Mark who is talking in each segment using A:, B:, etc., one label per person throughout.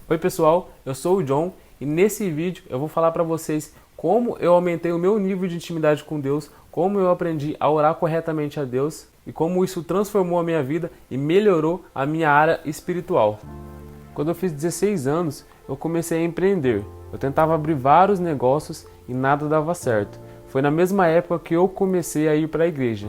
A: Oi pessoal, eu sou o John e nesse vídeo eu vou falar para vocês como eu aumentei o meu nível de intimidade com Deus, como eu aprendi a orar corretamente a Deus e como isso transformou a minha vida e melhorou a minha área espiritual. Quando eu fiz 16 anos, eu comecei a empreender. Eu tentava abrir vários negócios e nada dava certo. Foi na mesma época que eu comecei a ir para a igreja.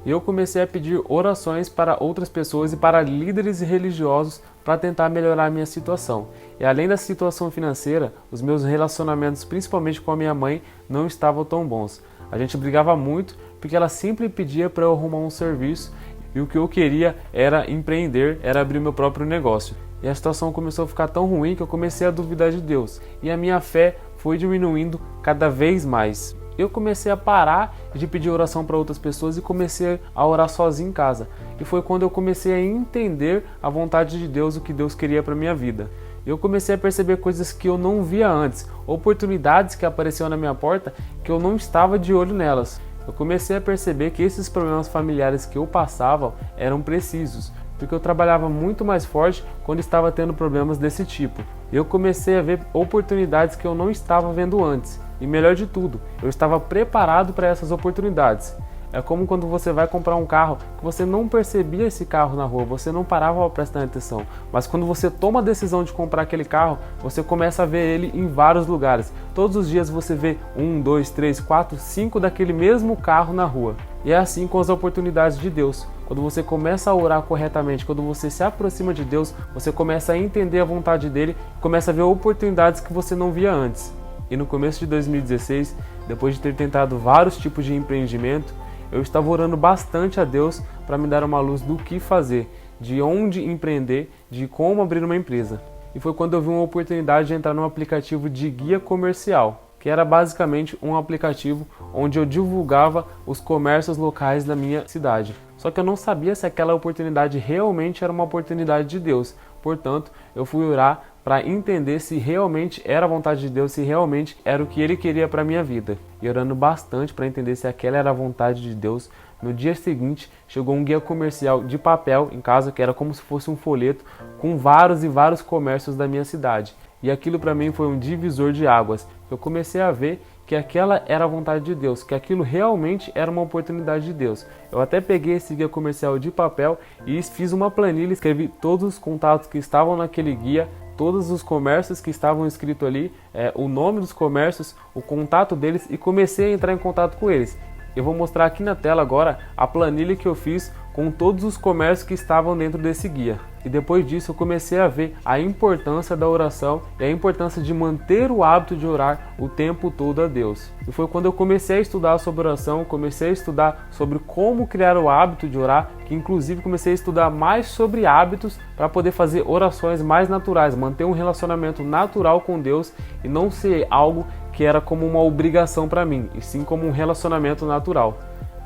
A: E eu comecei a pedir orações para outras pessoas e para líderes religiosos para tentar melhorar a minha situação. E além da situação financeira, os meus relacionamentos, principalmente com a minha mãe, não estavam tão bons. A gente brigava muito porque ela sempre pedia para eu arrumar um serviço e o que eu queria era empreender, era abrir meu próprio negócio. E a situação começou a ficar tão ruim que eu comecei a duvidar de Deus. E a minha fé foi diminuindo cada vez mais. Eu comecei a parar de pedir oração para outras pessoas e comecei a orar sozinho em casa. E foi quando eu comecei a entender a vontade de Deus, o que Deus queria para minha vida. Eu comecei a perceber coisas que eu não via antes, oportunidades que apareciam na minha porta que eu não estava de olho nelas. Eu comecei a perceber que esses problemas familiares que eu passava eram precisos, porque eu trabalhava muito mais forte quando estava tendo problemas desse tipo. Eu comecei a ver oportunidades que eu não estava vendo antes. E melhor de tudo, eu estava preparado para essas oportunidades. É como quando você vai comprar um carro que você não percebia esse carro na rua, você não parava para prestar atenção. Mas quando você toma a decisão de comprar aquele carro, você começa a ver ele em vários lugares. Todos os dias você vê 1, 2, 3, 4, 5 daquele mesmo carro na rua. E é assim com as oportunidades de Deus. Quando você começa a orar corretamente, quando você se aproxima de Deus, você começa a entender a vontade dele, começa a ver oportunidades que você não via antes. E no começo de 2016, depois de ter tentado vários tipos de empreendimento, eu estava orando bastante a Deus para me dar uma luz do que fazer, de onde empreender, de como abrir uma empresa. E foi quando eu vi uma oportunidade de entrar num aplicativo de guia comercial, que era basicamente um aplicativo onde eu divulgava os comércios locais da minha cidade. Só que eu não sabia se aquela oportunidade realmente era uma oportunidade de Deus. Portanto, eu fui orar para entender se realmente era a vontade de Deus, se realmente era o que Ele queria para a minha vida. E orando bastante para entender se aquela era a vontade de Deus, no dia seguinte chegou um guia comercial de papel em casa, que era como se fosse um folheto, com vários e vários comércios da minha cidade. E aquilo para mim foi um divisor de águas. Eu comecei a ver que aquela era a vontade de Deus, que aquilo realmente era uma oportunidade de Deus. Eu até peguei esse guia comercial de papel e fiz uma planilha, escrevi todos os contatos que estavam naquele guia, todos os comércios que estavam escritos ali, o nome dos comércios, o contato deles e comecei a entrar em contato com eles. Eu vou mostrar aqui na tela agora a planilha que eu fiz com todos os comércios que estavam dentro desse guia. E depois disso eu comecei a ver a importância da oração e a importância de manter o hábito de orar o tempo todo a Deus. E foi quando eu comecei a estudar sobre oração, comecei a estudar sobre como criar o hábito de orar, que inclusive comecei a estudar mais sobre hábitos para poder fazer orações mais naturais, manter um relacionamento natural com Deus e não ser algo que era como uma obrigação para mim, e sim como um relacionamento natural.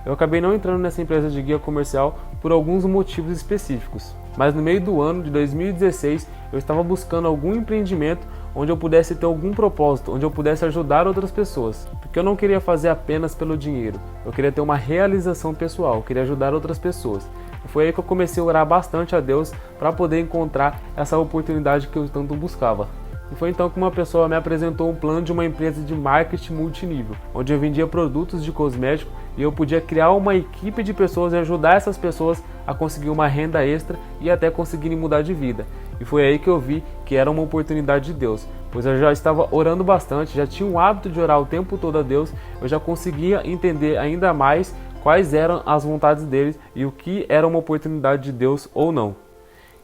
A: Eu acabei não entrando nessa empresa de guia comercial por alguns motivos específicos. Mas no meio do ano de 2016, eu estava buscando algum empreendimento onde eu pudesse ter algum propósito, onde eu pudesse ajudar outras pessoas. Porque eu não queria fazer apenas pelo dinheiro, eu queria ter uma realização pessoal, eu queria ajudar outras pessoas. E foi aí que eu comecei a orar bastante a Deus para poder encontrar essa oportunidade que eu tanto buscava. E foi então que uma pessoa me apresentou um plano de uma empresa de marketing multinível, onde eu vendia produtos de cosmético e eu podia criar uma equipe de pessoas e ajudar essas pessoas a conseguir uma renda extra e até conseguirem mudar de vida. E foi aí que eu vi que era uma oportunidade de Deus, pois eu já estava orando bastante, já tinha o hábito de orar o tempo todo a Deus, eu já conseguia entender ainda mais quais eram as vontades deles e o que era uma oportunidade de Deus ou não.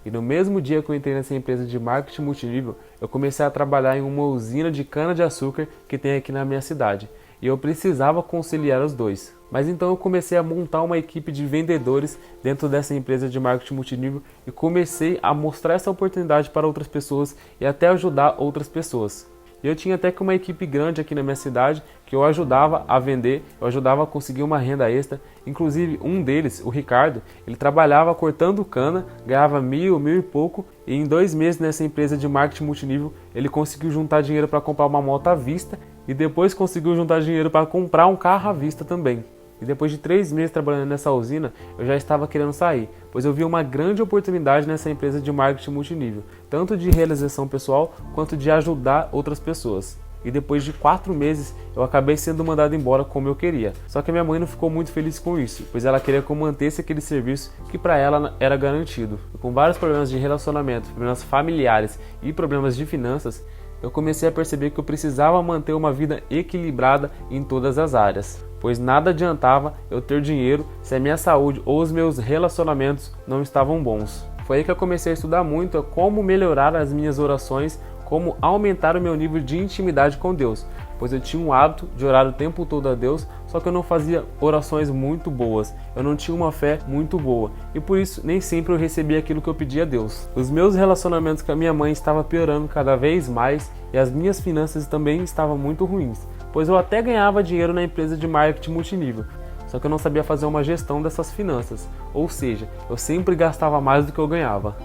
A: E no mesmo dia que eu entrei nessa empresa de marketing multinível, eu comecei a trabalhar em uma usina de cana-de-açúcar que tem aqui na minha cidade. E eu precisava conciliar os dois. Mas então eu comecei a montar uma equipe de vendedores dentro dessa empresa de marketing multinível e comecei a mostrar essa oportunidade para outras pessoas e até ajudar outras pessoas. E eu tinha até que uma equipe grande aqui na minha cidade que eu ajudava a vender, eu ajudava a conseguir uma renda extra. Inclusive um deles, o Ricardo, ele trabalhava cortando cana, ganhava 1.000 e pouco e em 2 meses nessa empresa de marketing multinível ele conseguiu juntar dinheiro para comprar uma moto à vista e depois conseguiu juntar dinheiro para comprar um carro à vista também. E depois de 3 meses trabalhando nessa usina, eu já estava querendo sair, pois eu vi uma grande oportunidade nessa empresa de marketing multinível, tanto de realização pessoal quanto de ajudar outras pessoas. E depois de 4 meses, eu acabei sendo mandado embora como eu queria. Só que a minha mãe não ficou muito feliz com isso, pois ela queria que eu mantesse aquele serviço que para ela era garantido. E com vários problemas de relacionamento, problemas familiares e problemas de finanças, eu comecei a perceber que eu precisava manter uma vida equilibrada em todas as áreas, pois nada adiantava eu ter dinheiro se a minha saúde ou os meus relacionamentos não estavam bons. Foi aí que eu comecei a estudar muito a como melhorar as minhas orações, como aumentar o meu nível de intimidade com Deus, pois eu tinha um hábito de orar o tempo todo a Deus, só que eu não fazia orações muito boas, eu não tinha uma fé muito boa, e por isso nem sempre eu recebia aquilo que eu pedia a Deus. Os meus relacionamentos com a minha mãe estavam piorando cada vez mais, e as minhas finanças também estavam muito ruins, pois eu até ganhava dinheiro na empresa de marketing multinível, só que eu não sabia fazer uma gestão dessas finanças, ou seja, eu sempre gastava mais do que eu ganhava.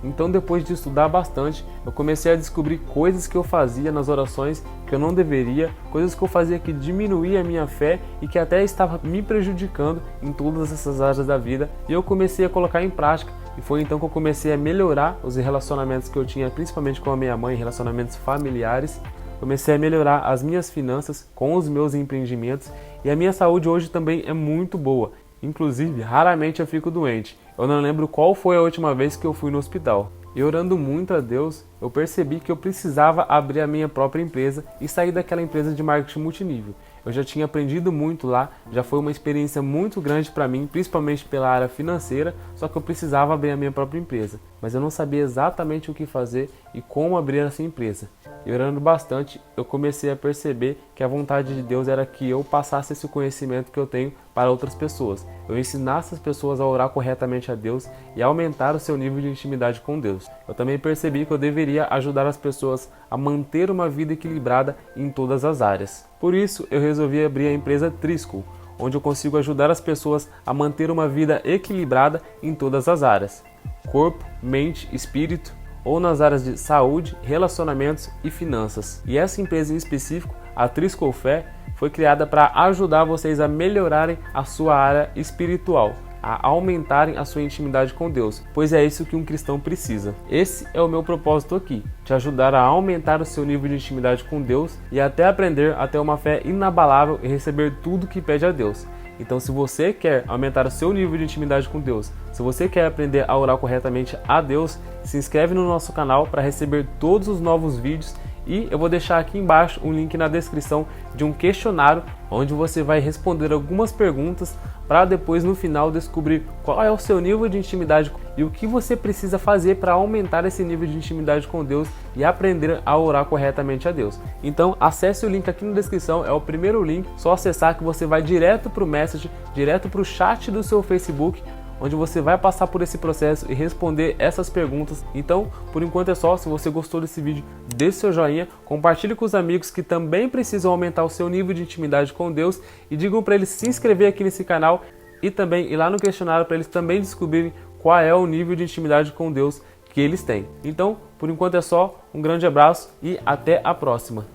A: Então, depois de estudar bastante, eu comecei a descobrir coisas que eu fazia nas orações que eu não deveria, coisas que eu fazia que diminuía a minha fé e que até estava me prejudicando em todas essas áreas da vida, e eu comecei a colocar em prática, e foi então que eu comecei a melhorar os relacionamentos que eu tinha, principalmente com a minha mãe, relacionamentos familiares. Comecei a melhorar as minhas finanças com os meus empreendimentos, e a minha saúde hoje também é muito boa. Inclusive, raramente eu fico doente. Eu não lembro qual foi a última vez que eu fui no hospital. E orando muito a Deus, eu percebi que eu precisava abrir a minha própria empresa e sair daquela empresa de marketing multinível. Eu já tinha aprendido muito lá, já foi uma experiência muito grande para mim, principalmente pela área financeira, só que eu precisava abrir a minha própria empresa. Mas eu não sabia exatamente o que fazer e como abrir essa empresa. E orando bastante, eu comecei a perceber que a vontade de Deus era que eu passasse esse conhecimento que eu tenho para outras pessoas. Eu ensinasse as pessoas a orar corretamente a Deus e a aumentar o seu nível de intimidade com Deus. Eu também percebi que eu deveria ajudar as pessoas a manter uma vida equilibrada em todas as áreas. Por isso, eu resolvi abrir a empresa Trisco, onde eu consigo ajudar as pessoas a manter uma vida equilibrada em todas as áreas: corpo, mente, espírito, ou nas áreas de saúde, relacionamentos e finanças. E essa empresa em específico, a Trisco Fé, foi criada para ajudar vocês a melhorarem a sua área espiritual, a aumentarem a sua intimidade com Deus, pois é isso que um cristão precisa. Esse é o meu propósito aqui, te ajudar a aumentar o seu nível de intimidade com Deus e até aprender a ter uma fé inabalável e receber tudo que pede a Deus. Então, se você quer aumentar o seu nível de intimidade com Deus, se você quer aprender a orar corretamente a Deus, se inscreve no nosso canal para receber todos os novos vídeos, e eu vou deixar aqui embaixo um link na descrição de um questionário onde você vai responder algumas perguntas para depois no final descobrir qual é o seu nível de intimidade e o que você precisa fazer para aumentar esse nível de intimidade com Deus e aprender a orar corretamente a Deus. Então acesse o link aqui na descrição, é o primeiro link, só acessar que você vai direto para o message, direto para o chat do seu Facebook, onde você vai passar por esse processo e responder essas perguntas. Então, por enquanto é só. Se você gostou desse vídeo, deixe seu joinha, compartilhe com os amigos que também precisam aumentar o seu nível de intimidade com Deus e digam para eles se inscrever aqui nesse canal e também ir lá no questionário para eles também descobrirem qual é o nível de intimidade com Deus que eles têm. Então, por enquanto é só. Um grande abraço e até a próxima.